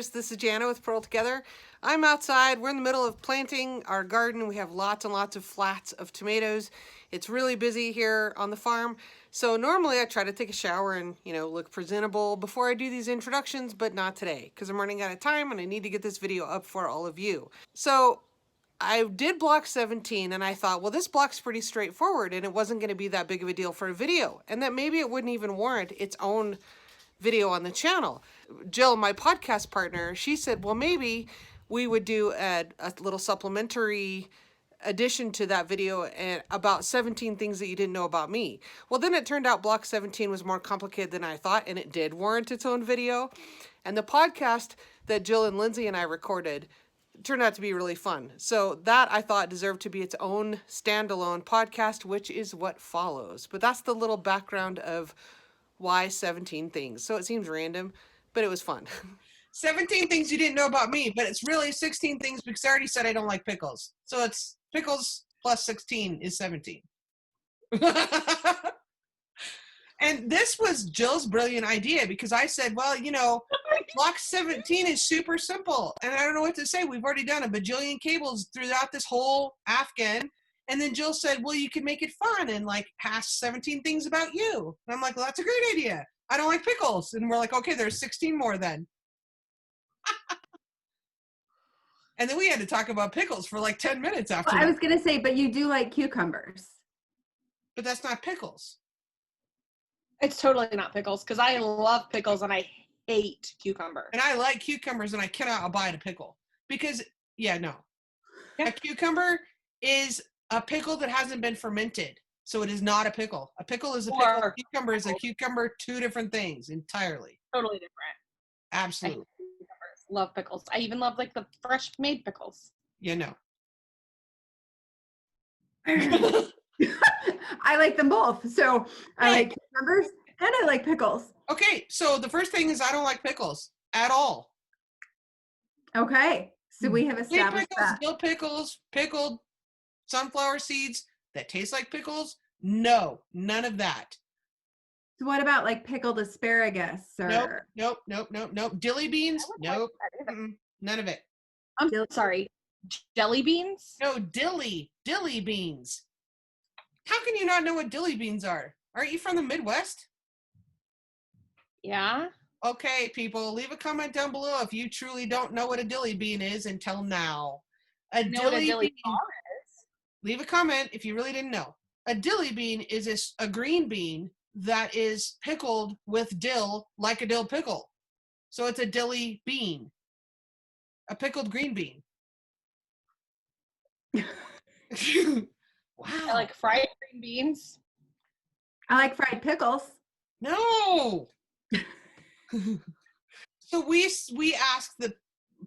guys, this is Jana with Purl Together. I'm outside. We're in the middle of planting our garden. We have lots and lots of flats of tomatoes. It's really busy here on the farm. So normally I try to take a shower and, look presentable before I do these introductions, but not today because I'm running out of time and I need to get this video up for all of you. So I did block 17 and I thought, well, this block's pretty straightforward and it wasn't going to be that big of a deal for a video and that maybe it wouldn't even warrant its own video on the channel. Jill, my podcast partner, she said, well, maybe we would do a little supplementary addition to that video and about 17 things that you didn't know about me. Well, then it turned out block 17 was more complicated than I thought, and it did warrant its own video. And the podcast that Jill and Lindsay and I recorded turned out to be really fun. So that I thought deserved to be its own standalone podcast, which is what follows. But that's the little background of why 17 things. So it seems random, but it was fun. 17 things you didn't know about me, but it's really 16 things because I already said I don't like pickles. So it's pickles plus 16 is 17. And this was Jill's brilliant idea because I said, well, block 17 is super simple. And I don't know what to say. We've already done a bajillion cables throughout this whole Afghan. And then Jill said, well, you can make it fun and hash 17 things about you. And I'm like, well, that's a great idea. I don't like pickles. And we're like, okay, there's 16 more then. And then we had to talk about pickles for 10 minutes after that. I was going to say, but you do like cucumbers. But that's not pickles. It's totally not pickles because I love pickles and I hate cucumber. And I like cucumbers and I cannot abide a pickle. Because, no. Yeah. A cucumber is a pickle that hasn't been fermented. So it is not a pickle. A pickle is a pickle. A cucumber is a cucumber. Two different things entirely. Totally different. Absolutely. Love pickles. I even love the fresh made pickles. I like them both. So I like cucumbers and I like pickles. Okay, so the first thing is I don't like pickles at all. Okay, so we have established that. Dill pickles, pickled sunflower seeds that taste like pickles. No, none of that. So what about pickled asparagus? Or... Nope. Dilly beans? Nope. None of it. I'm sorry. Jelly beans? No, dilly beans. How can you not know what dilly beans are? Aren't you from the Midwest? Yeah. Okay, people, leave a comment down below if you truly don't know what a dilly bean is until now. A dilly bean is. Leave a comment if you really didn't know. A dilly bean is a green bean that is pickled with dill like a dill pickle. So it's a dilly bean. A pickled green bean. Wow. I like fried green beans. I like fried pickles. No. So we asked the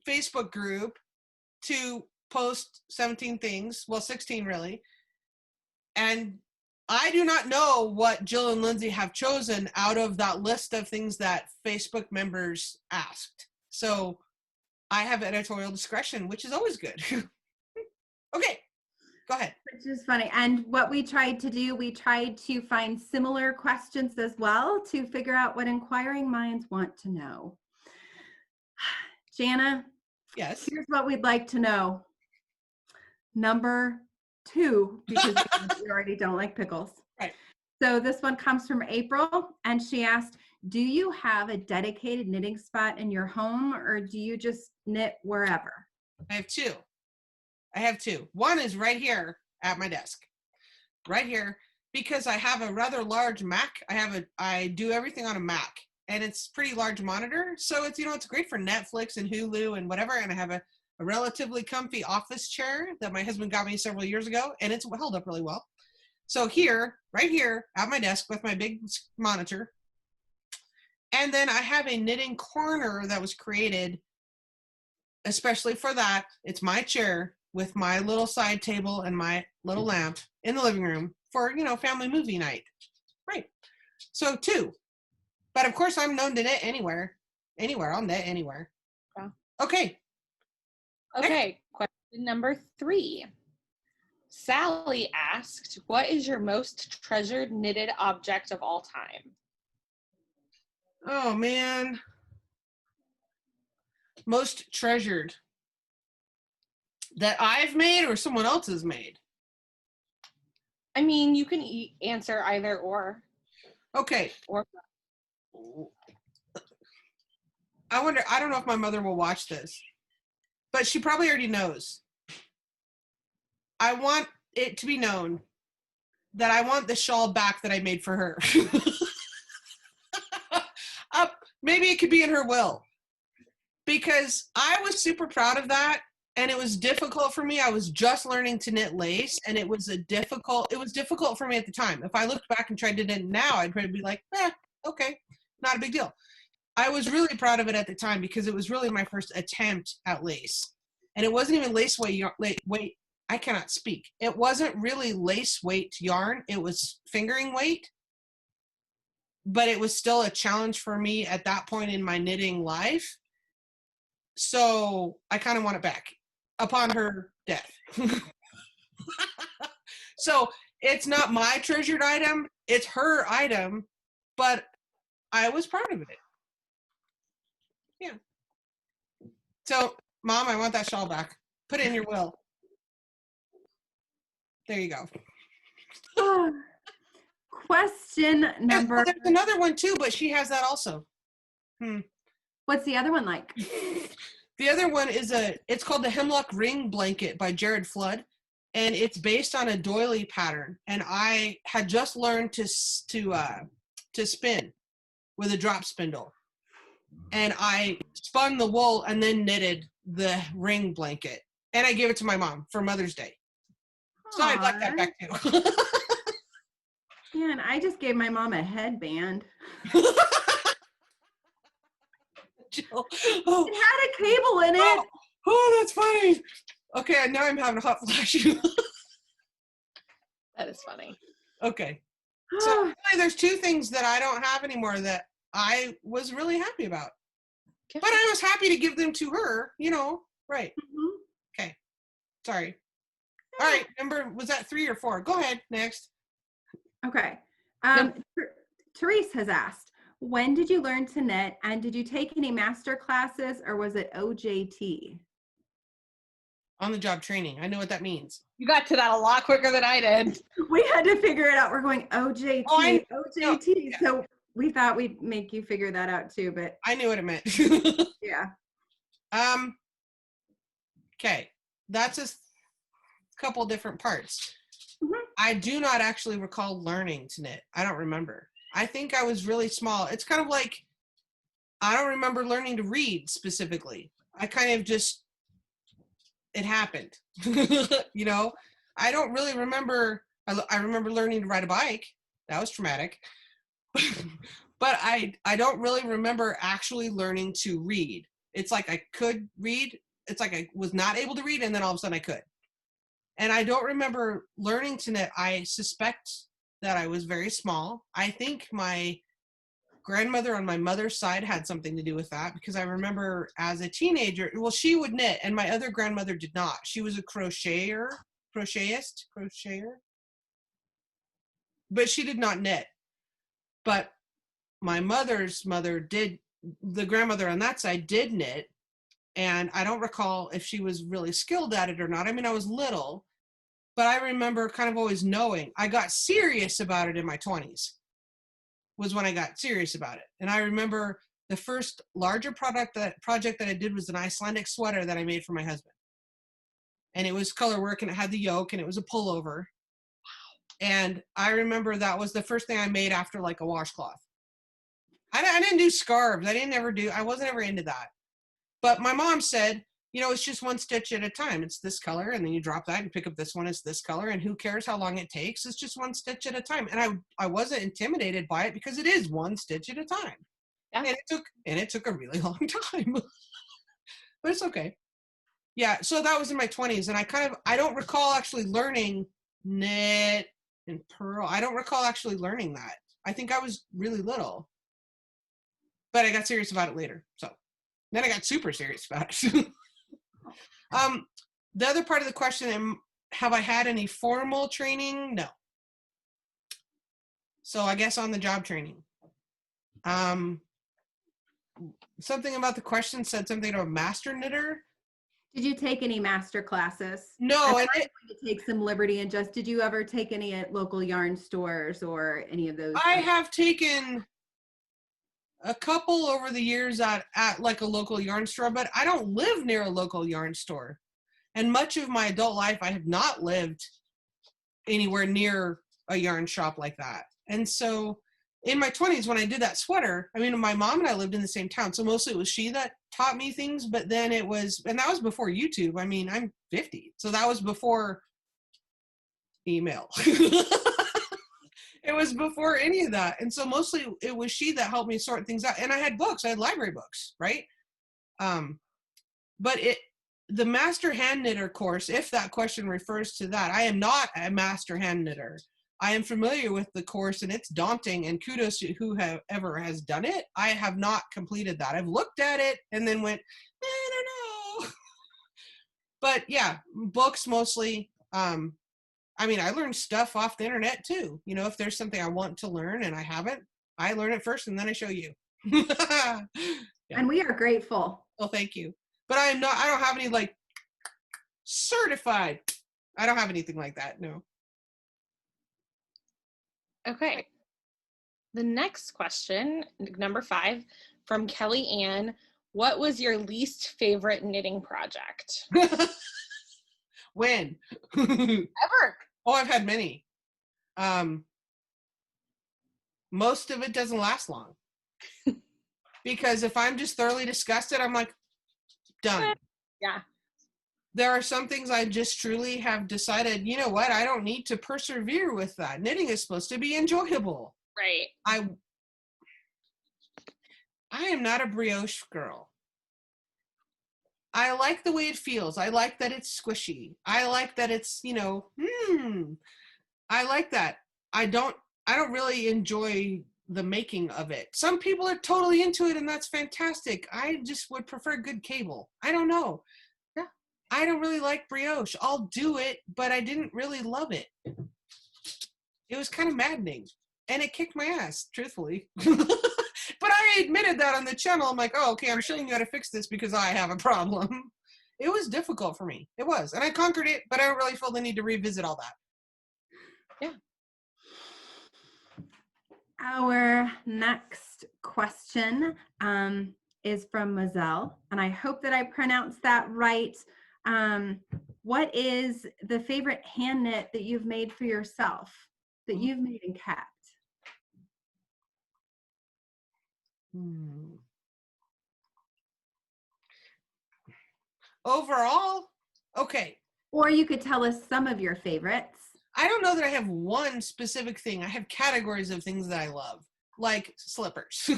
Facebook group to post 17 things, well 16 really. And I do not know what Jill and Lindsay have chosen out of that list of things that Facebook members asked. So I have editorial discretion, which is always good. Okay, go ahead. Which is funny. And what we tried to do, we tried to find similar questions as well to figure out what inquiring minds want to know. Jana? Yes. Here's what we'd like to know. Number 2, because we already don't like pickles. Right. So this one comes from April, and she asked, do you have a dedicated knitting spot in your home, or do you just knit wherever? I have two. One is right here at my desk. Right here, because I have a rather large Mac. I do everything on a Mac, and it's a pretty large monitor. So it's, it's great for Netflix and Hulu and whatever. And I have a relatively comfy office chair that my husband got me several years ago, and it's held up really well. So right here at my desk with my big monitor. And then I have a knitting corner that was created especially for that. It's my chair with my little side table and my little lamp in the living room for, family movie night. Right. So 2. But of course I'm known to knit anywhere. I'll knit anywhere. Yeah. Okay. Okay. Question number 3. Sally asked, what is your most treasured knitted object of all time? Oh, man. most treasured that I've made or someone else has made? I mean, you can answer either or. Okay. Or I wonder, I don't know if my mother will watch this, but she probably already knows. I want it to be known that I want the shawl back that I made for her. Maybe it could be in her will, because I was super proud of that, and it was difficult for me. I was just learning to knit lace, and it was difficult for me at the time. If I looked back and tried to knit now, I'd probably be like, okay, not a big deal. I was really proud of it at the time because it was really my first attempt at lace, and it wasn't even lace weight. I cannot speak. It wasn't really lace weight yarn. It was fingering weight. But it was still a challenge for me at that point in my knitting life. So I kind of want it back upon her death. So it's not my treasured item. It's her item, but I was proud of it. Yeah. So, Mom, I want that shawl back. Put it in your will. There you go. Question number. There's another one too, but she has that also. What's the other one like? The other one is it's called the Hemlock Ring Blanket by Jared Flood, and it's based on a doily pattern. And I had just learned to spin with a drop spindle, and I spun the wool and then knitted the ring blanket, and I gave it to my mom for Mother's Day. So I'd like that back too. Man, I just gave my mom a headband. Jill, It had a cable in it. Oh, that's funny. Okay, now I'm having a hot flash. that is funny. Okay. So really, there's two things that I don't have anymore that I was really happy about. Okay. But I was happy to give them to her, right. Mhm. Okay. Sorry. All right, was that 3 or 4? Go ahead, next. Okay. Therese has asked, when did you learn to knit, and did you take any master classes, or was it OJT? On the job training. I know what that means. You got to that a lot quicker than I did. We had to figure it out. We're going OJT, OJT. No, yeah. So we thought we'd make you figure that out too, but I knew what it meant. yeah. Okay. That's a couple different parts. Mhm. I do not actually recall learning to knit. I don't remember. I think I was really small. It's kind of like, I don't remember learning to read specifically. I kind of just, it happened. I don't really remember. I remember learning to ride a bike. That was traumatic. But I don't really remember actually learning to read. It's like I could read. It's like I was not able to read, and then all of a sudden I could. And I don't remember learning to knit. I suspect that I was very small. I think my grandmother on my mother's side had something to do with that, because I remember as a teenager, she would knit, and my other grandmother did not. She was a crochetist, but she did not knit. But my mother's mother did, the grandmother on that side did knit, and I don't recall if she was really skilled at it or not. I mean, I was little, but I remember kind of always knowing. I got serious about it in my 20s, was when I got serious about it. And I remember the first larger project that I did was an Icelandic sweater that I made for my husband. And it was color work, and it had the yoke, and it was a pullover. And I remember that was the first thing I made after like a washcloth. I didn't do scarves. I wasn't ever into that. But my mom said, it's just one stitch at a time. It's this color, and then you drop that and pick up this one. It's this color, and who cares how long it takes? It's just one stitch at a time. And I wasn't intimidated by it, because it is one stitch at a time. Yeah. And it took a really long time. But it's okay. Yeah, so that was in my 20s, and I don't recall actually learning knit and purl. I don't recall actually learning that. I think I was really little. But I got serious about it later. So then I got super serious about it. The other part of the question, have I had any formal training? No. So I guess on the job training. something about the question said something about master knitter. Did you take any master classes? No, I'm and going to take some liberty and just, did you ever take any at local yarn stores or any of those? I have taken a couple over the years at like a local yarn store, but I don't live near a local yarn store. And much of my adult life, I have not lived anywhere near a yarn shop like that. And so in my 20s, when I did that sweater, I mean, my mom and I lived in the same town. So mostly it was she that taught me things, but then it was, and that was before YouTube. I mean, I'm 50. So that was before email. It was before any of that. And so mostly it was she that helped me sort things out. And I had books, I had library books, right? But the master hand knitter course, if that question refers to that, I am not a master hand knitter. I am familiar with the course and it's daunting, and kudos to whoever has done it. I have not completed that. I've looked at it and then went, I don't know. But yeah, books mostly. I mean, I learn stuff off the internet too. You know, if there's something I want to learn and I haven't, I learn it first and then I show you. Yeah. And we are grateful. Well, thank you. But I don't have any like certified. I don't have anything like that. No. Okay. The next question, number 5, from Kelly Ann. What was your least favorite knitting project? When? Ever. Oh, I've had many. Most of it doesn't last long. Because if I'm just thoroughly disgusted, I'm like, done. Yeah. There are some things I just truly have decided, you know what, I don't need to persevere with that. Knitting is supposed to be enjoyable. Right. I am not a brioche girl. I like the way it feels. I like that it's squishy. I like that it's, you know, I like that. I don't really enjoy the making of it. Some people are totally into it and that's fantastic. I just would prefer good cable. I don't know. Yeah. I don't really like brioche. I'll do it, but I didn't really love it. It was kind of maddening and it kicked my ass, truthfully. But I admitted that on the channel. I'm like, oh, okay, I'm showing you how to fix this because I have a problem. It was difficult for me. It was. And I conquered it, but I don't really feel the need to revisit all that. Yeah. Our next question is from Mozelle, and I hope that I pronounced that right. What is the favorite hand knit that you've made for yourself, that you've made and kept? Overall, okay. Or you could tell us some of your favorites. I don't know that I have one specific thing. I have categories of things that I love, like slippers.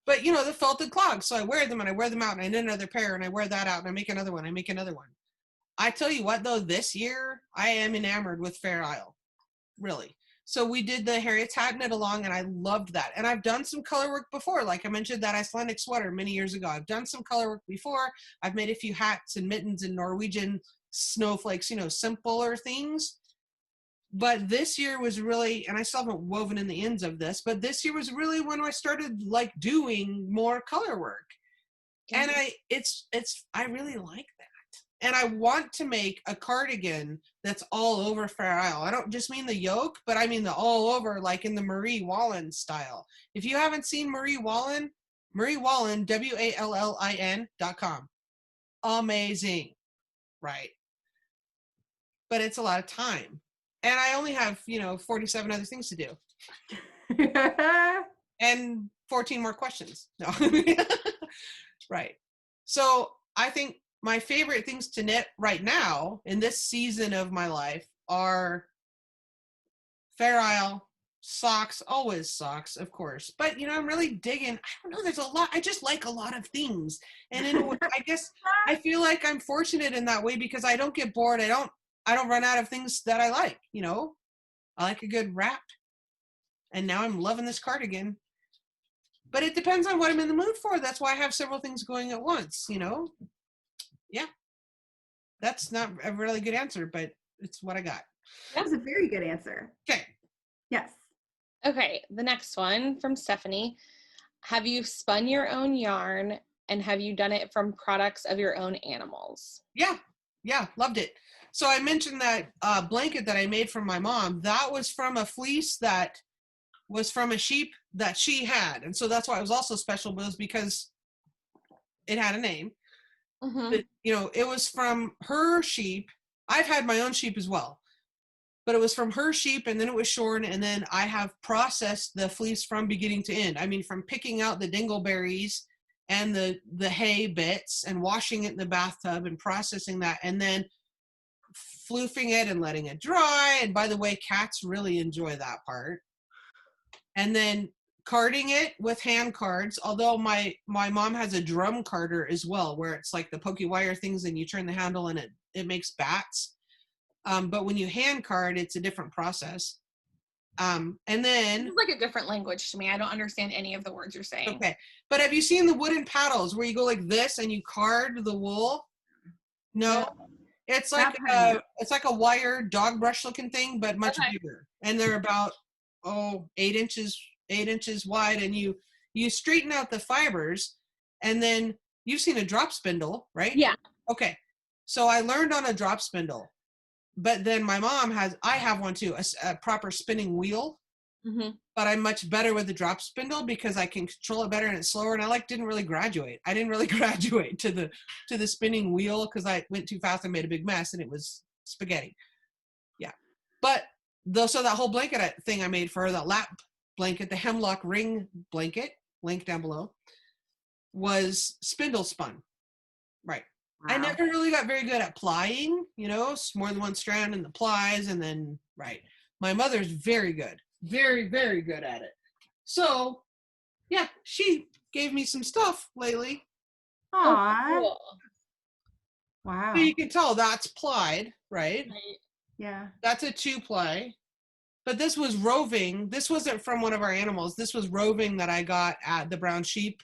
But, you know, the felted clogs. So I wear them and I wear them out and I knit another pair and I wear that out and I make another one. I make another one. I tell you what, though, this year I am enamored with Fair Isle. Really. So we did the Harriet's hat knit along and I loved that. And I've done some color work before. Like I mentioned that Icelandic sweater many years ago. I've done some color work before. I've made a few hats and mittens and Norwegian snowflakes, you know, simpler things. But this year was really, and I still haven't woven in the ends of this, but this year was really when I started like doing more color work. And I really like that. And I want to make a cardigan that's all over Fair Isle. I don't just mean the yoke, but I mean the all over, like in the Marie Wallin style. If you haven't seen Marie Wallin, WALLIN.com. Amazing. Right. But it's a lot of time. And I only have, 47 other things to do. And 14 more questions. No. Right. So I think my favorite things to knit right now in this season of my life are Fair Isle, socks, always socks, of course. But, I'm really digging, I don't know, there's a lot, I just like a lot of things. And in a way, I guess I feel like I'm fortunate in that way because I don't get bored. I don't run out of things that I like, I like a good wrap. And now I'm loving this cardigan. But it depends on what I'm in the mood for. That's why I have several things going at once, Yeah. That's not a really good answer, but it's what I got. That was a very good answer. Okay. Yes. Okay, the next one from Stephanie. Have you spun your own yarn, and have you done it from products of your own animals? Yeah, loved it. So I mentioned that blanket that I made for my mom. That was from a fleece that was from a sheep that she had, and so that's why it was also special. Was because it had a name. Mm-hmm. But, you know, it was from her sheep. I've had my own sheep as well, but it was from her sheep, and then it was shorn, and then I have processed the fleece from beginning to end. I mean, from picking out the dingleberries and the hay bits and washing it in the bathtub and processing that, and then floofing it and letting it dry. And by the way, cats really enjoy that part. And then carding it with hand cards, although my mom has a drum carder as well, where it's like the pokey wire things and you turn the handle and it makes bats. But when you hand card, it's a different process. And then It's like a different language to me. I don't understand any of the words you're saying. okay, but have you seen the wooden paddles where you go like this and you card the wool? No, it's like it's like a wire dog brush looking thing, but much bigger, and they're about 8 inches wide, and you straighten out the fibers, and then you've seen a drop spindle, right? Yeah. Okay, so I learned on a drop spindle, but then my mom I have one too, a proper spinning wheel. Mm-hmm. But I'm much better with the drop spindle because I can control it better and it's slower. And I didn't really graduate. I didn't really graduate to the spinning wheel because I went too fast and made a big mess and it was spaghetti. Yeah. But so that whole blanket thing I made for her, that lap blanket, the hemlock ring blanket, link down below, was spindle spun. Right. Wow. I never really got very good at plying, more than one strand in the plies. And then, right. My mother's very good. Very, very good at it. So, yeah, she gave me some stuff lately. Aww. Oh, cool. Wow. So you can tell that's plied, right? Yeah. That's a 2-ply. But this was roving. This wasn't from one of our animals. This was roving that I got at the Brown Sheep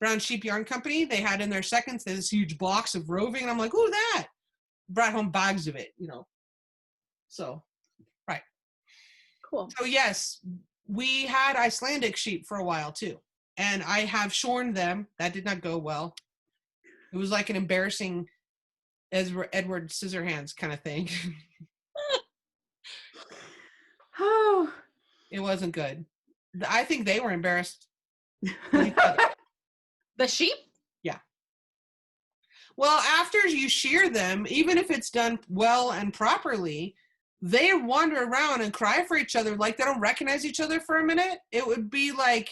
Yarn Company. They had in their seconds this huge box of roving. And I'm like, ooh, that. Brought home bags of it, So, right. Cool. So yes, we had Icelandic sheep for a while too. And I have shorn them. That did not go well. It was like an embarrassing Edward Scissorhands kind of thing. Oh. It wasn't good. I think they were embarrassed with each other. The sheep? Yeah. Well, after you shear them, even if it's done well and properly, they wander around and cry for each other like they don't recognize each other for a minute. It would be like,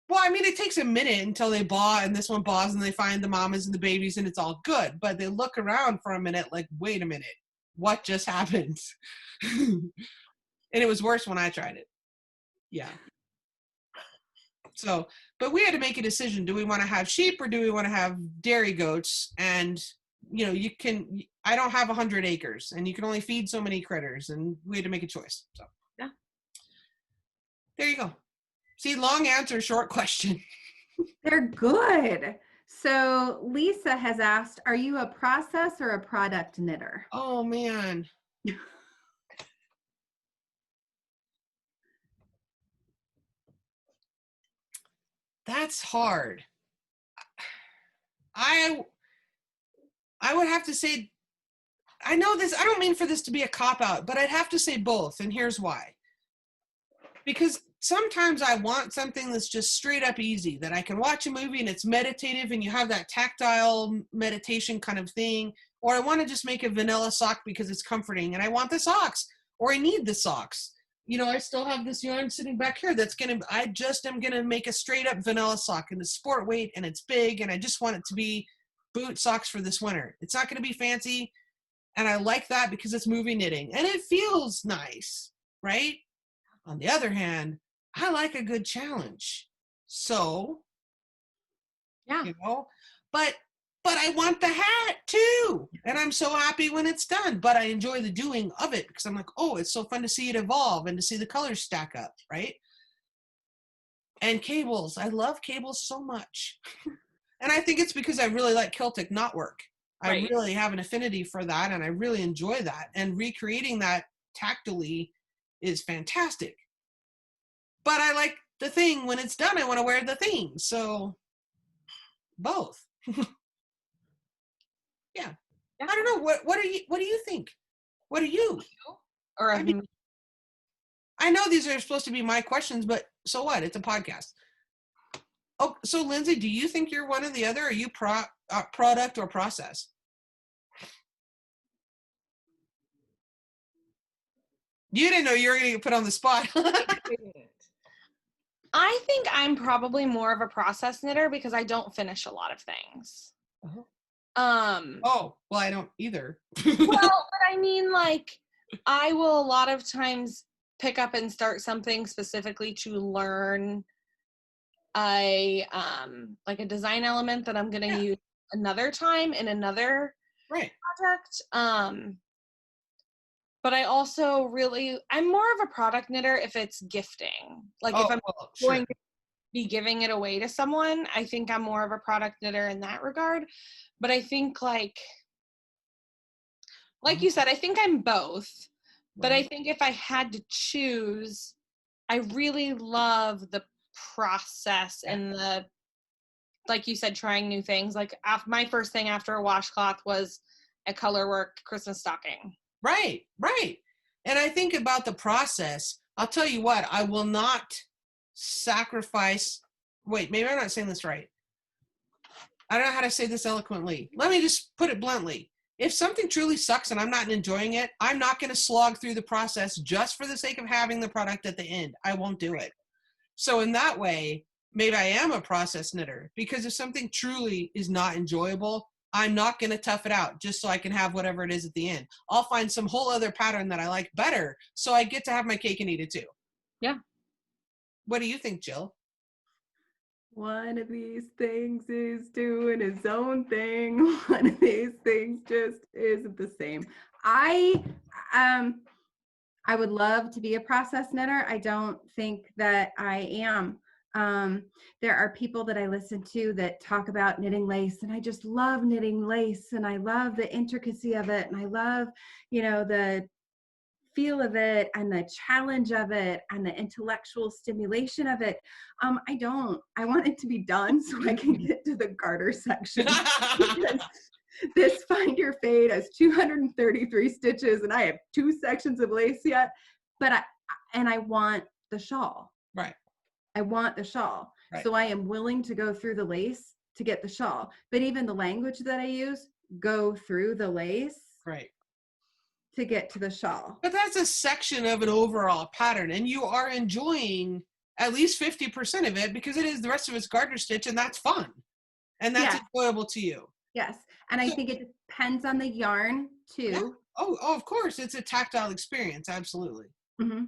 well, I mean, it takes a minute until they baw and this one baws and they find the mamas and the babies and it's all good. But they look around for a minute like, wait a minute, what just happened? And it was worse when I tried it. Yeah. So, but we had to make a decision. Do we want to have sheep or do we want to have dairy goats? And, I don't have 100 acres and you can only feed so many critters and we had to make a choice. So, yeah. There you go. See, long answer, short question. They're good. So Lisa has asked, are you a process or a product knitter? Oh, man. That's hard. I would have to say, I know this, I don't mean for this to be a cop-out, but I'd have to say both, and here's why. Because sometimes I want something that's just straight up easy, that I can watch a movie and it's meditative and you have that tactile meditation kind of thing, or I want to just make a vanilla sock because it's comforting and I want the socks, or I need the socks. I still have this yarn sitting back here I just am going to make a straight up vanilla sock and it's sport weight and it's big and I just want it to be boot socks for this winter. It's not going to be fancy. And I like that because it's movie knitting and it feels nice, right? On the other hand, I like a good challenge. So, yeah, but I want the hat too. And I'm so happy when it's done, but I enjoy the doing of it because I'm like, oh, it's so fun to see it evolve and to see the colors stack up, right? And cables. I love cables so much. And I think it's because I really like Celtic knotwork. Right. I really have an affinity for that and I really enjoy that. And recreating that tactily is fantastic. But I like the thing. When it's done, I want to wear the thing. So both. Yeah. I don't know. What do you think? What do you? Or I mean, I know these are supposed to be my questions, but so what? It's a podcast. Oh, so Lindsay, do you think you're one or the other? Are you product or process? You didn't know you were going to get put on the spot. I think I'm probably more of a process knitter because I don't finish a lot of things. Oh, well, I don't either. Well, but I mean, like, I will a lot of times pick up and start something specifically to learn like a design element that I'm going to use another time in another project. But I also I'm more of a product knitter if it's gifting. Like if I'm going to be giving it away to someone, I think I'm more of a product knitter in that regard. But I think like you said, I think I'm both. But I think if I had to choose, I really love the process and the, like you said, trying new things. Like my first thing after a washcloth was a color work Christmas stocking. Right. And I think about the process. I'll tell you what, I will not sacrifice. Wait, maybe I'm not saying this right. I don't know how to say this eloquently. Let me just put it bluntly. If something truly sucks and I'm not enjoying it, I'm not going to slog through the process just for the sake of having the product at the end. I won't do it. So in that way, maybe I am a process knitter, because if something truly is not enjoyable, I'm not going to tough it out just so I can have whatever it is at the end. I'll find some whole other pattern that I like better, so I get to have my cake and eat it too. Yeah. What do you think, Jill? One of these things is doing its own thing. One of these things just isn't the same. I would love to be a process knitter. I don't think that I am. There are people that I listen to that talk about knitting lace, and I just love knitting lace, and I love the intricacy of it, and I love, the feel of it and the challenge of it and the intellectual stimulation of it. I don't. I want it to be done so I can get to the garter section. Because this Find Your Fade has 233 stitches and I have 2 sections of lace yet, but I want the shawl. Right. I want the shawl. Right. So I am willing to go through the lace to get the shawl. But even the language that I use, go through the lace. Right. To get to the shawl. But that's a section of an overall pattern, and you are enjoying at least 50% of it, because it is the rest of it's garter stitch, and that's fun. And that's enjoyable to you. Yes. And I think it depends on the yarn too. Yeah. Oh, of course. It's a tactile experience. Absolutely. Mm-hmm.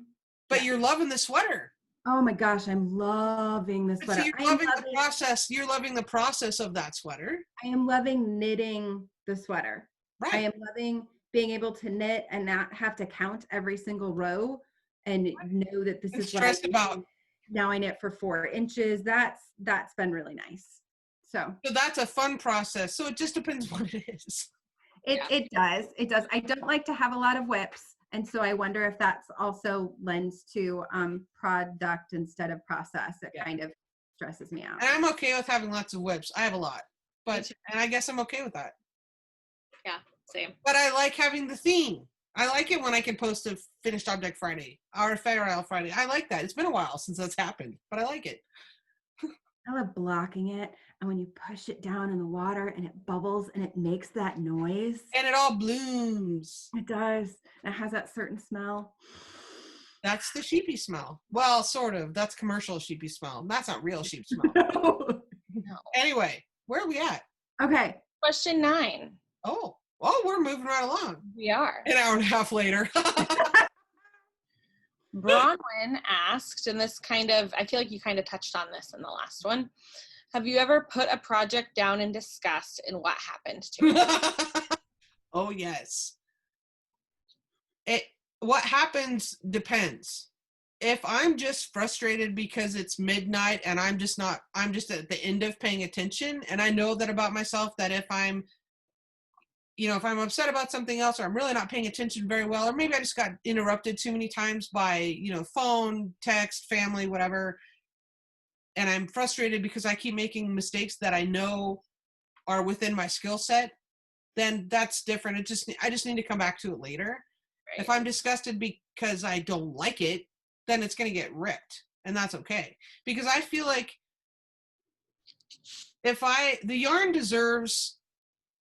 But you're loving the sweater. Oh my gosh, I'm loving the sweater. So you're loving the process. You're loving the process of that sweater. I am loving knitting the sweater. Right. I am loving being able to knit and not have to count every single row and know that this is what I'm about. Now I knit for 4 inches. That's been really nice. So that's a fun process. So it just depends what it is. It does. I don't like to have a lot of whips. And so I wonder if that's also lends to product instead of process. It kind of stresses me out. And I'm okay with having lots of whips. I have a lot. And I guess I'm okay with that. Yeah. Same. But I like having the theme. I like it when I can post a finished object Friday or a Fair Isle Friday. I like that. It's been a while since that's happened, but I like it. I love blocking it. And when you push it down in the water and it bubbles and it makes that noise. And it all blooms. It does. It has that certain smell. That's the sheepy smell. Well, sort of. That's commercial sheepy smell. That's not real sheep smell. No. Anyway, where are we at? Okay. Question 9. Oh, we're moving right along. We are. An hour and a half later. Bronwyn asked, and this I feel like you kind of touched on this in the last one. Have you ever put a project down in disgust, and what happened to it? Oh, yes. What happens depends. If I'm just frustrated because it's midnight and I'm just at the end of paying attention, and I know that about myself, that if I'm upset about something else, or I'm really not paying attention very well, or maybe I just got interrupted too many times by, phone, text, family, whatever, and I'm frustrated because I keep making mistakes that I know are within my skill set, then that's different. I just need to come back to it later. Right. If I'm disgusted because I don't like it, then it's going to get ripped, and that's okay. Because I feel like the yarn deserves,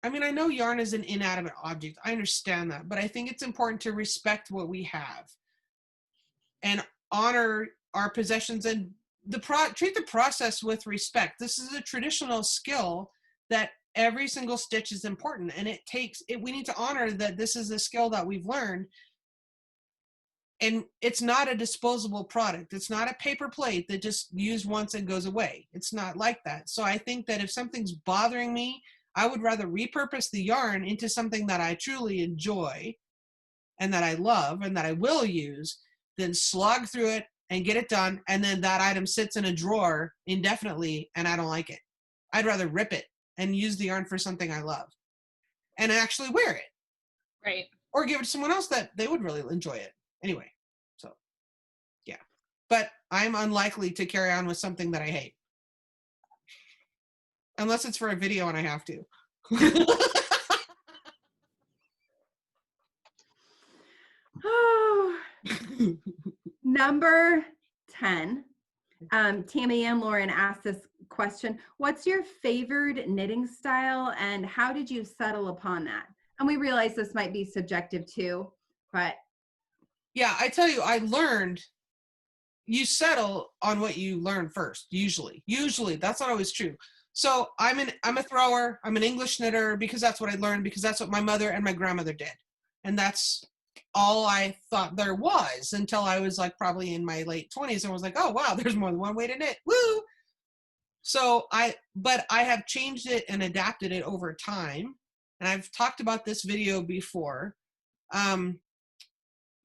I mean, I know yarn is an inanimate object. I understand that, but I think it's important to respect what we have and honor our possessions and treat the process with respect. This is a traditional skill that every single stitch is important, and we need to honor that this is a skill that we've learned, and it's not a disposable product. It's not a paper plate that just used once and goes away. It's not like that. So I think that if something's bothering me, I would rather repurpose the yarn into something that I truly enjoy and that I love and that I will use than slog through it and get it done, and then that item sits in a drawer indefinitely and I don't like it. I'd rather rip it and use the yarn for something I love and actually wear it. Right. Or give it to someone else that they would really enjoy it. Anyway, so yeah. But I'm unlikely to carry on with something that I hate. Unless it's for a video and I have to. Oh, number 10. Tammy and Lauren asked this question. What's your favorite knitting style and how did you settle upon that? And we realize this might be subjective too, but. Yeah, I tell you, you settle on what you learn first, usually. Usually, that's not always true. So I'm a thrower, I'm an English knitter because that's what I learned, because that's what my mother and my grandmother did. And that's all I thought there was until I was like probably in my late 20s and was like, oh wow, there's more than one way to knit. Woo! But I have changed it and adapted it over time. And I've talked about this video before.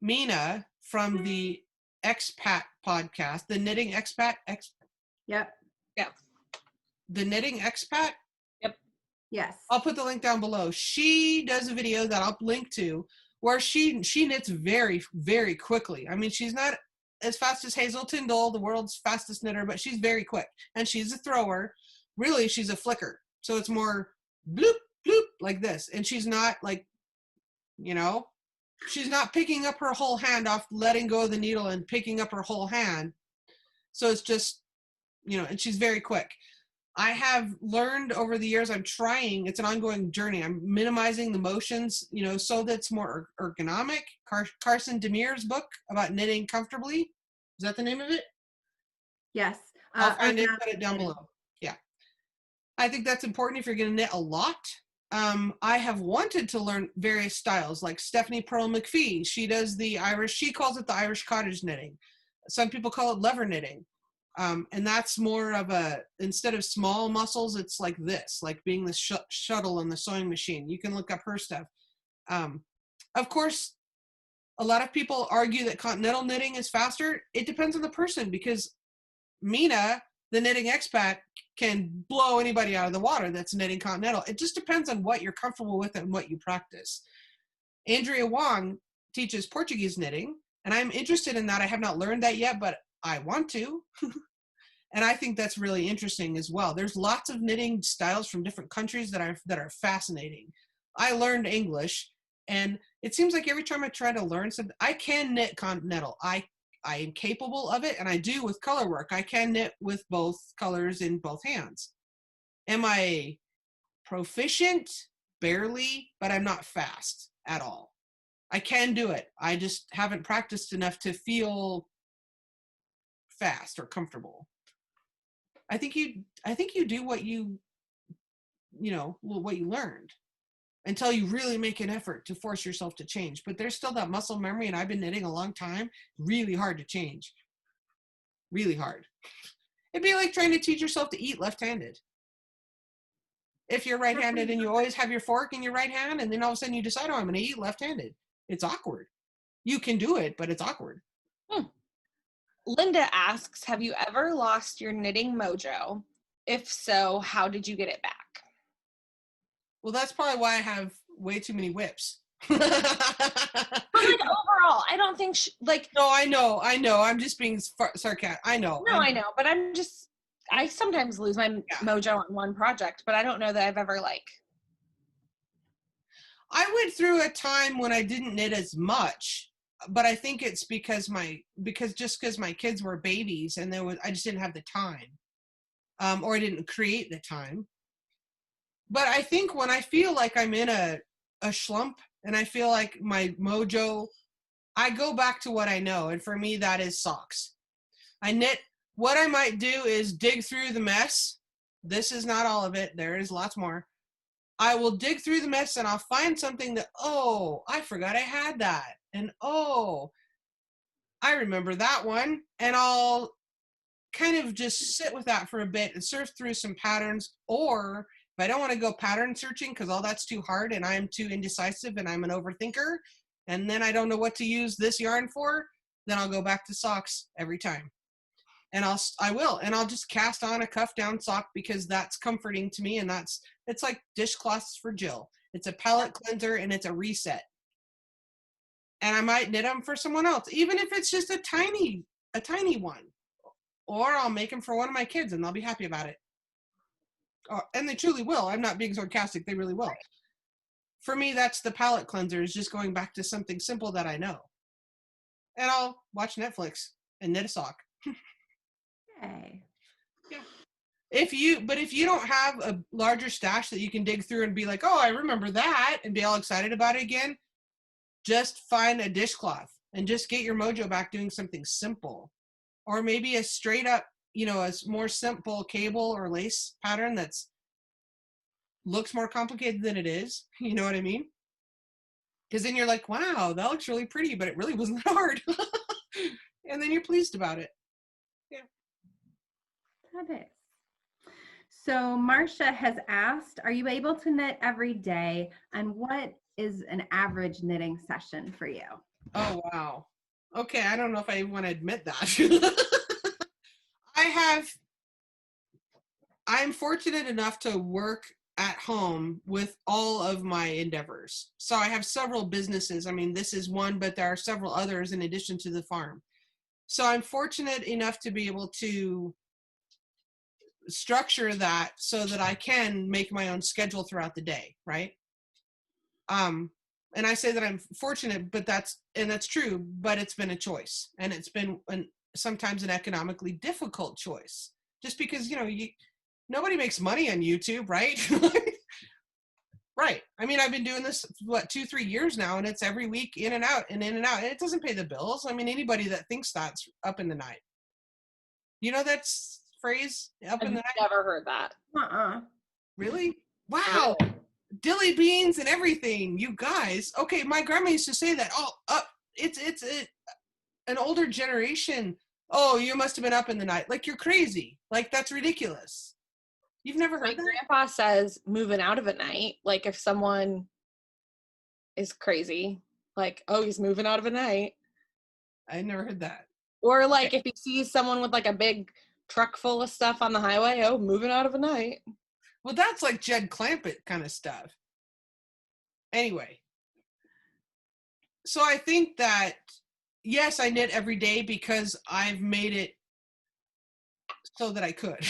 Mina from the Expat podcast, the Knitting Expat. Yep. The Knitting Expat? Yep. Yes. I'll put the link down below. She does a video that I'll link to where she knits very, very quickly. I mean, she's not as fast as Hazel Tyndall, the world's fastest knitter, but she's very quick. And she's a thrower. Really, she's a flicker. So it's more bloop, bloop, like this. And she's not like, she's not picking up her whole hand off, letting go of the needle and picking up her whole hand. So it's just, and she's very quick. I have learned over the years, it's an ongoing journey. I'm minimizing the motions, so that it's more ergonomic. Carson Demers' book about knitting comfortably. Is that the name of it? Yes. I'll find it, put it down below. Yeah. I think that's important if you're going to knit a lot. I have wanted to learn various styles, like Stephanie Pearl McPhee. She calls it the Irish cottage knitting. Some people call it lever knitting. And that's more of instead of small muscles, it's like this, like being the shuttle on the sewing machine. You can look up her stuff. Of course, a lot of people argue that continental knitting is faster. It depends on the person, because Mina, the knitting expat, can blow anybody out of the water that's knitting continental. It just depends on what you're comfortable with and what you practice. Andrea Wong teaches Portuguese knitting, and I'm interested in that. I have not learned that yet, but I want to. And I think that's really interesting as well. There's lots of knitting styles from different countries that are fascinating. I learned English, and it seems like every time I try to learn something, I can knit continental. I am capable of it, and I do with color work. I can knit with both colors in both hands. Am I proficient? Barely, but I'm not fast at all. I can do it. I just haven't practiced enough to feel fast or comfortable. I think you do what what you learned until you really make an effort to force yourself to change. But there's still that muscle memory, and I've been knitting a long time. Really hard to change. Really hard. It'd be like trying to teach yourself to eat left-handed. If you're right-handed and you always have your fork in your right hand, and then all of a sudden you decide, oh, I'm going to eat left-handed. It's awkward. You can do it, but it's awkward. Linda asks, have you ever lost your knitting mojo? If so, how did you get it back? Well, that's probably why I have way too many whips. But like overall, I don't think No, I know. I'm just being sarcastic. I know. No, I know, but I'm just I sometimes lose my mojo on one project, but I don't know that I've ever like. I went through a time when I didn't knit as much, but I think it's because my kids were babies and I just didn't have the time, or I didn't create the time. But I think when I feel like I'm in a slump and I feel like my mojo, I go back to what I know, and for me that is socks. I knit. What I might do is dig through the mess. This is not all of it. There is lots more. I will dig through the mess and I'll find something that, oh, I forgot I had that. And oh, I remember that one. And I'll kind of just sit with that for a bit and surf through some patterns. Or if I don't want to go pattern searching because all that's too hard and I'm too indecisive and I'm an overthinker, and then I don't know what to use this yarn for, then I'll go back to socks every time. And I'll just cast on a cuff down sock because that's comforting to me, and it's like dishcloths for Jill. It's a palette cleanser and it's a reset. And I might knit them for someone else, even if it's just a tiny one. Or I'll make them for one of my kids and they'll be happy about it. And they truly will. I'm not being sarcastic. They really will. For me, that's the palette cleanser, is just going back to something simple that I know. And I'll watch Netflix and knit a sock. Okay. Yeah. If you don't have a larger stash that you can dig through and be like, oh, I remember that, and be all excited about it again, just find a dishcloth and just get your mojo back doing something simple. Or maybe a straight up, a more simple cable or lace pattern that's looks more complicated than it is. You know what I mean? Because then you're like, wow, that looks really pretty, but it really wasn't that hard. And then you're pleased about it. That is. So Marcia has asked, are you able to knit every day? And what is an average knitting session for you? Oh, wow. Okay, I don't know if I want to admit that. I'm fortunate enough to work at home with all of my endeavors. So I have several businesses. I mean, this is one, but there are several others in addition to the farm. So I'm fortunate enough to be able to structure that so that I can make my own schedule throughout the day, right? And I say that I'm fortunate, but that's true, but it's been a choice, and it's been sometimes an economically difficult choice, just because nobody makes money on YouTube, right? Right. I mean, I've been doing this 2-3 years now, and it's every week in and out and in and out, and it doesn't pay the bills. I mean, anybody that thinks that's up in the night. That's phrase, up in the night? I've never heard that. Really? Wow. Dilly beans and everything, you guys. Okay, my grandma used to say that. It's an older generation. Oh, you must have been up in the night. Like, you're crazy. Like, that's ridiculous. You've never heard that? My grandpa says moving out of at night. Like, if someone is crazy, like, oh, he's moving out of at night. I never heard that. Or like if he sees someone with like a big truck full of stuff on the highway, oh, moving out of a night. Well, that's like Jed Clampett kind of stuff. Anyway, so I think that, yes, I knit every day because I've made it so that I could.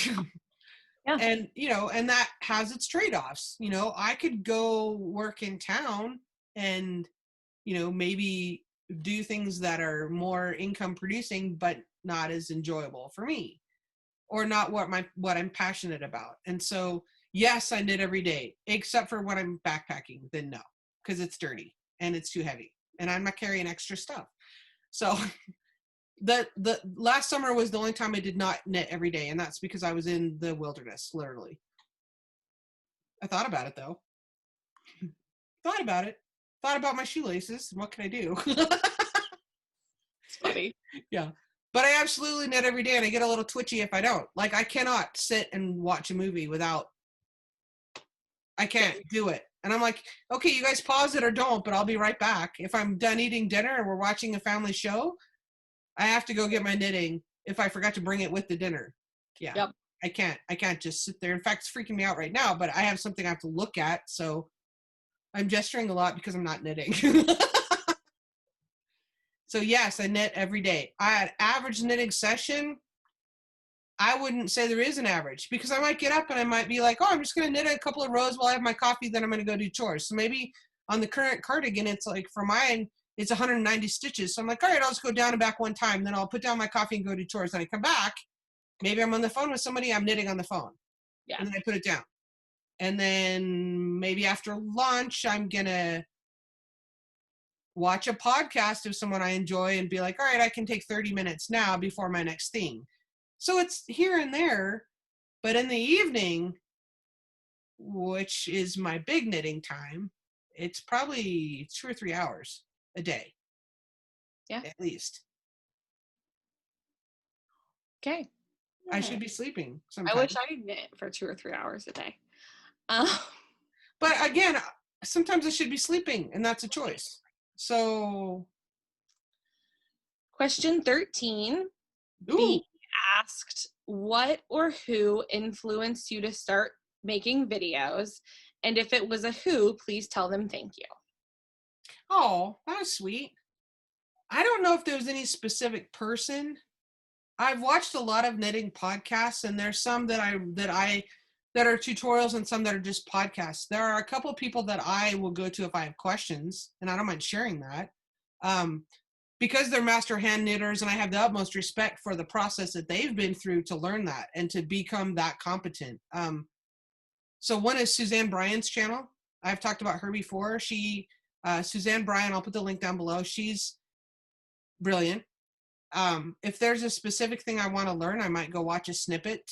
Yeah. And, and that has its trade-offs. I could go work in town and, maybe do things that are more income producing, but not as enjoyable for me, or not what I'm passionate about. And so, yes, I knit every day, except for when I'm backpacking, then no, because it's dirty and it's too heavy and I'm not carrying extra stuff. So the last summer was the only time I did not knit every day. And that's because I was in the wilderness, literally. I thought about it though. Thought about my shoelaces. What can I do? It's funny. Yeah. But I absolutely knit every day, and I get a little twitchy if I don't. Like, I cannot sit and watch a movie I can't do it. And I'm like, okay, you guys pause it or don't, but I'll be right back. If I'm done eating dinner and we're watching a family show, I have to go get my knitting if I forgot to bring it with the dinner. Yeah. Yep. I can't just sit there. In fact, it's freaking me out right now, but I have something I have to look at, so I'm gesturing a lot because I'm not knitting. So yes, I knit every day. I had average knitting session. I wouldn't say there is an average, because I might get up and I might be like, oh, I'm just going to knit a couple of rows while I have my coffee, then I'm going to go do chores. So maybe on the current cardigan, it's like, for mine, it's 190 stitches. So I'm like, all right, I'll just go down and back one time. Then I'll put down my coffee and go do chores. Then I come back. Maybe I'm on the phone with somebody, I'm knitting on the phone. Yeah. And then I put it down. And then maybe after lunch, I'm going to watch a podcast of someone I enjoy and be like, all right, I can take 30 minutes now before my next thing. So it's here and there, but in the evening, which is my big knitting time, it's probably 2 or 3 hours a day. Yeah. At least. Okay. I should be sleeping I sometimes. wish I knit for 2 or 3 hours a day. But again, sometimes I should be sleeping, and that's a choice. So. Question 13. Ooh. B asked, what or who influenced you to start making videos? And if it was a who, please tell them thank you. Oh, that was sweet. I don't know if there was any specific person. I've watched a lot of knitting podcasts, and there's some that are tutorials and some that are just podcasts. There are a couple of people that I will go to if I have questions, and I don't mind sharing that. Because they're master hand knitters, and I have the utmost respect for the process that they've been through to learn that and to become that competent. So one is Suzanne Bryan's channel. I've talked about her before. Suzanne Bryan, I'll put the link down below. She's brilliant. If there's a specific thing I want to learn, I might go watch a snippet.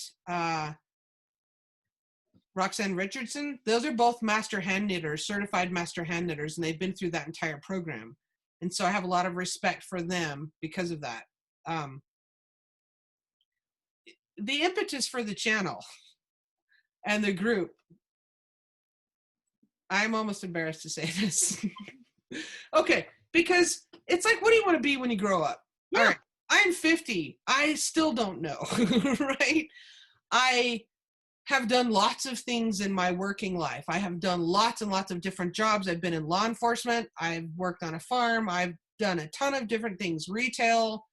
Roxanne Richardson, those are both master hand knitters, certified master hand knitters, and they've been through that entire program. And so I have a lot of respect for them because of that. The impetus for the channel and the group, I'm almost embarrassed to say this. Okay, because it's like, what do you want to be when you grow up? Yeah. All right, I'm 50. I still don't know, right? I have done lots of things in my working life. I have done lots and lots of different jobs. I've been in law enforcement. I've worked on a farm. I've done a ton of different things, retail,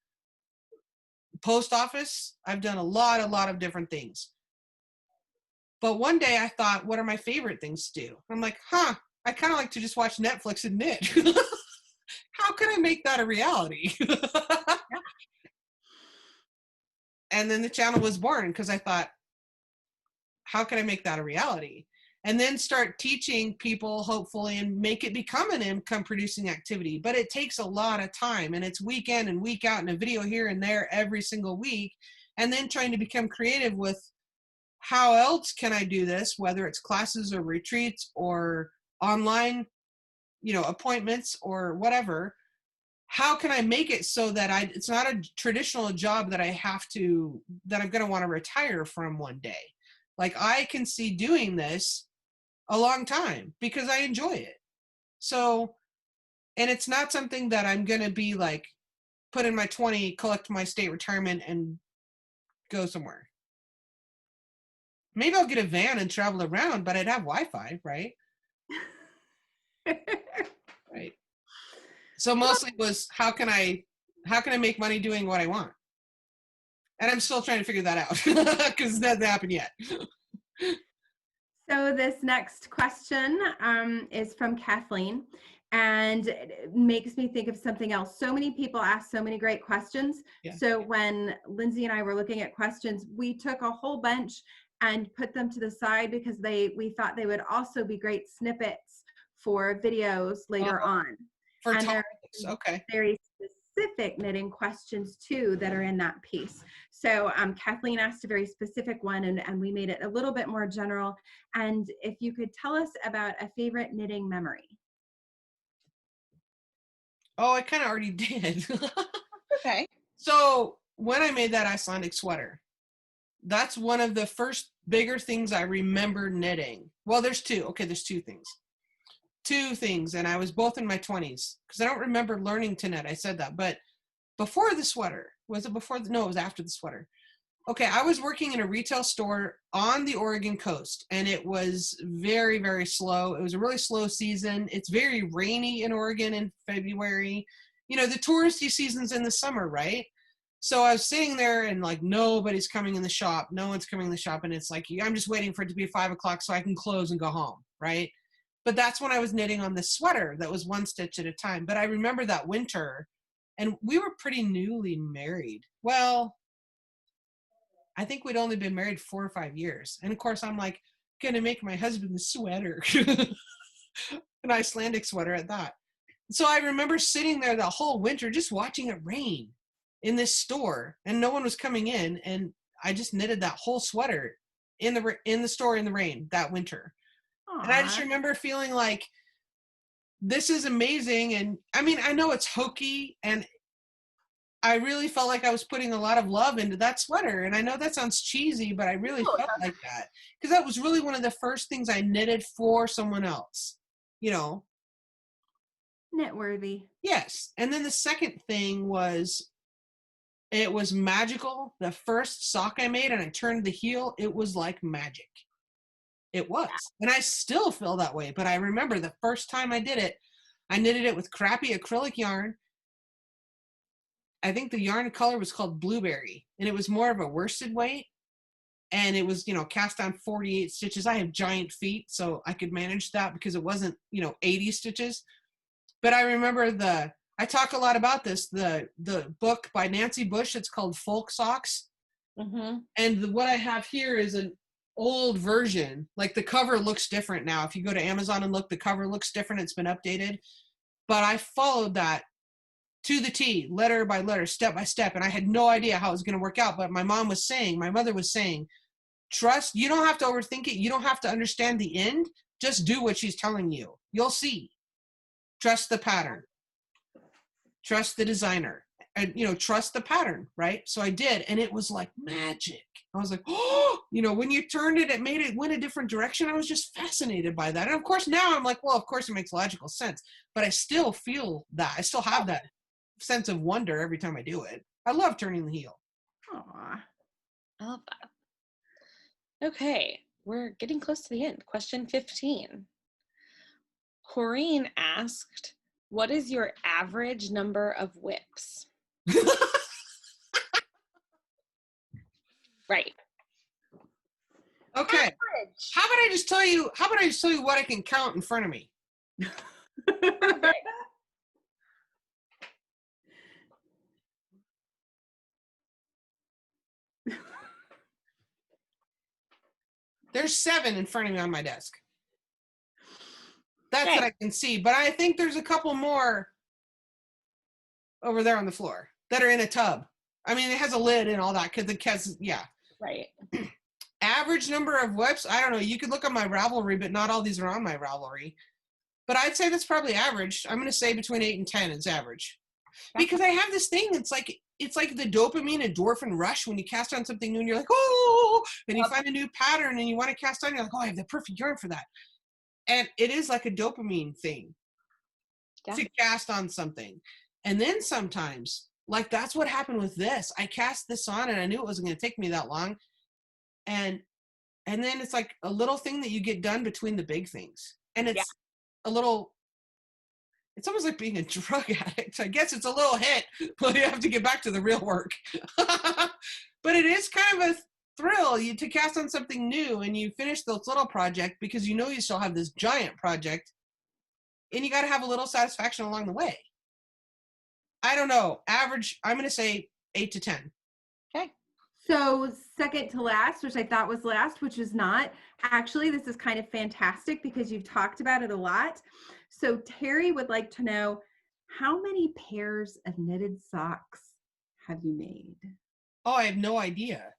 post office. I've done a lot of different things. But one day I thought, what are my favorite things to do? I'm like, I kind of like to just watch Netflix and knit. How can I make that a reality? And then the channel was born because I thought, how can I make that a reality? And then start teaching people, hopefully, and make it become an income producing activity. But it takes a lot of time, and it's week in and week out, and a video here and there every single week. And then trying to become creative with how else can I do this, whether it's classes or retreats or online, appointments or whatever. How can I make it so that it's not a traditional job that I'm going to want to retire from one day. Like, I can see doing this a long time because I enjoy it. So, and it's not something that I'm going to be like, put in my 20, collect my state retirement and go somewhere. Maybe I'll get a van and travel around, but I'd have Wi-Fi, right? Right. So mostly was, how can I make money doing what I want? And I'm still trying to figure that out because that hasn't happened yet. So this next question is from Kathleen, and it makes me think of something else. So many people ask so many great questions. Yeah. So when Lindsay and I were looking at questions, we took a whole bunch and put them to the side because we thought they would also be great snippets for videos later on. For and topics, okay. Very specific knitting questions too that are in that piece. So Kathleen asked a very specific one, and we made it a little bit more general. And if you could tell us about a favorite knitting memory. Oh, I kind of already did. Okay. So when I made that Icelandic sweater, that's one of the first bigger things I remember knitting. Well, there's two. Okay, there's two things. And I was both in my 20s because I don't remember learning to knit. I said that. But before the sweater, was it before? No, it was after the sweater. Okay, I was working in a retail store on the Oregon coast, and it was very, very slow. It was a really slow season. It's very rainy in Oregon in February. The touristy season's in the summer, right? So I was sitting there and like, nobody's coming in the shop. No one's coming in the shop. And it's like, I'm just waiting for it to be 5 o'clock so I can close and go home. Right. But that's when I was knitting on this sweater that was 1 stitch at a time. But I remember that winter, and we were pretty newly married. Well, I think we'd only been married 4 or 5 years. And of course, I'm like, gonna make my husband a sweater, an Icelandic sweater at that. So I remember sitting there the whole winter just watching it rain in this store, and no one was coming in, and I just knitted that whole sweater in the store in the rain that winter. Aww. And I just remember feeling like, this is amazing. And I mean, I know it's hokey, and I really felt like I was putting a lot of love into that sweater. And I know that sounds cheesy, but I really felt like that, because that was really one of the first things I knitted for someone else, you know. Knitworthy. Yes. And then the second thing was, it was magical. The first sock I made, and I turned the heel, it was like magic. It was. And I still feel that way. But I remember the first time I did it, I knitted it with crappy acrylic yarn. I think the yarn color was called Blueberry, and it was more of a worsted weight. And it was, cast on 48 stitches. I have giant feet, so I could manage that because it wasn't, 80 stitches. But I remember I talk a lot about this, the book by Nancy Bush. It's called Folk Socks. Mm-hmm. And what I have here is an old version. Like, the cover looks different now. If you go to Amazon and look, the cover looks different. It's been updated. But I followed that to the T, letter by letter, step by step. And I had no idea how it was going to work out. But my mother was saying, trust, you don't have to overthink it. You don't have to understand the end. Just do what she's telling you. You'll see. Trust the pattern. Trust the designer. And, trust the pattern, right? So I did. And it was like magic. I was like, oh, when you turned it, it went a different direction. I was just fascinated by that. And of course, now I'm like, well, of course it makes logical sense. But I still feel that. I still have that sense of wonder every time I do it. I love turning the heel. Aw. I love that. Okay, we're getting close to the end. Question 15. Corrine asked, what is your average number of whips? Right. Okay. Average. How about I just tell you what I can count in front of me? Okay. There's 7 in front of me on my desk. That's Okay. what I can see. But I think there's a couple more over there on the floor that are in a tub. I mean, it has a lid and all that. Yeah. Right. Average number of whips, I don't know. You could look on my Ravelry, but not all these are on my Ravelry. But I'd say that's probably average. I'm going to say between 8 and 10 is average. Because I have this thing, it's like the dopamine endorphin rush when you cast on something new and you're like, oh, and you find a new pattern and you want to cast on, you're like, oh, I have the perfect yarn for that. And it is like a dopamine thing to cast on something. And then sometimes, like, that's what happened with this. I cast this on and I knew it wasn't going to take me that long. And then it's like a little thing that you get done between the big things. And it's it's almost like being a drug addict. I guess it's a little hit, but you have to get back to the real work. But it is kind of a thrill to cast on something new and you finish this little project because you still have this giant project and you got to have a little satisfaction along the way. I don't know. Average, I'm going to say 8 to 10. Okay. So second to last, which I thought was last, which is not. Actually, this is kind of fantastic because you've talked about it a lot. So Terry would like to know, how many pairs of knitted socks have you made? Oh, I have no idea.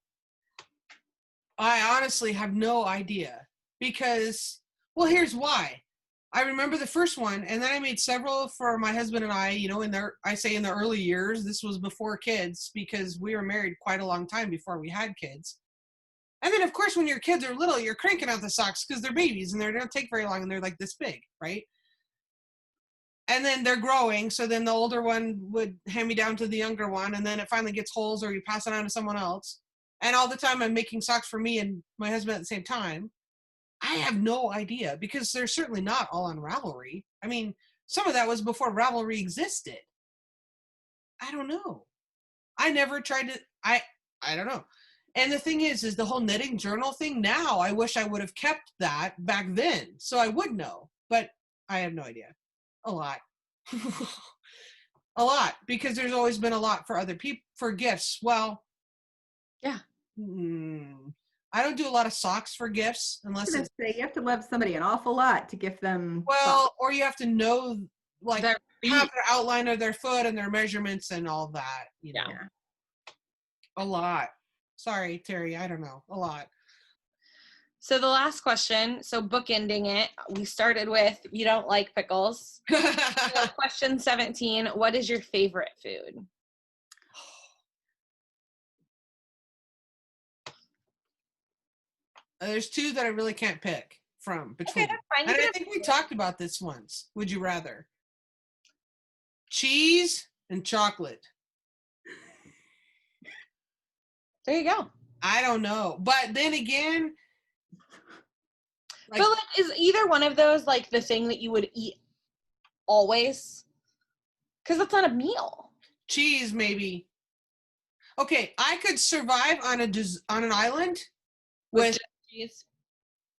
I honestly have no idea because, well, here's why. I remember the first one, and then I made several for my husband and I, in the early years. This was before kids because we were married quite a long time before we had kids. And then, of course, when your kids are little, you're cranking out the socks because they're babies and they don't take very long and they're like this big, right? And then they're growing, so then the older one would hand me down to the younger one, and then it finally gets holes or you pass it on to someone else. And all the time I'm making socks for me and my husband at the same time. I have no idea because they're certainly not all on Ravelry. I mean, some of that was before Ravelry existed. I don't know. I never tried to, I don't know. And the thing is the whole knitting journal thing now, I wish I would have kept that back then so I would know, but I have no idea. A lot. A lot, because there's always been a lot for other people for gifts. Well, Yeah. I don't do a lot of socks for gifts unless I was it's gonna say, you have to love somebody an awful lot to gift them. well, or you have to know like Their have feet. their outline of their foot and their measurements and all that, you know. Yeah. A lot. Sorry, Terry, I don't know. A lot. So the last question, so bookending it, we started with you don't like pickles. So question 17, what is your favorite food? There's two that I really can't pick from between. Okay, that's fine. You And can I have think we talked about this once. Would you rather? Cheese and chocolate. There you go. I don't know. But then again, like, But like, is either one of those like the thing that you would eat always? Because that's not a meal. cheese maybe. Okay, I could survive on an island with just cheese.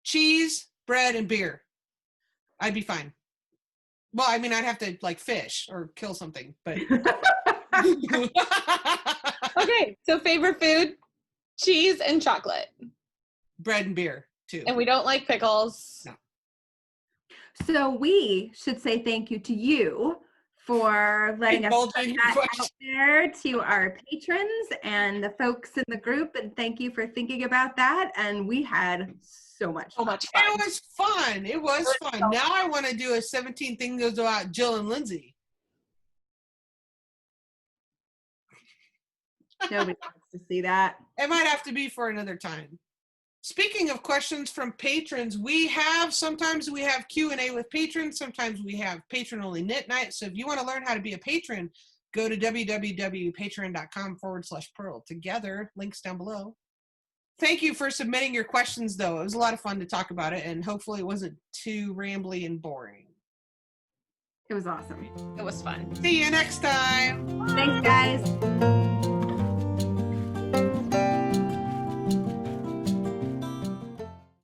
cheese, bread, and beer. I'd be fine. Well, I mean, I'd have to like fish or kill something, but Okay, so favorite food, cheese and chocolate. bread and beer too. And we don't like pickles. No. So we should say thank you to you for letting us put Indulging your that question. out there to our patrons and the folks in the group. And thank you for thinking about that. And we had so much So fun. much fun. It was fun. It was fun. Now I want to do a 17 things about Jill and Lindsay. Nobody wants to see that. It might have to be for another time. Speaking of questions from patrons, sometimes we have Q&A with patrons. Sometimes we have patron only knit night. So if you want to learn how to be a patron, go to www.patreon.com/Pearl together. Links down below. Thank you for submitting your questions, though. It was a lot of fun to talk about it, and hopefully it wasn't too rambly and boring. It was awesome. It was fun. See you next time. Thanks, guys.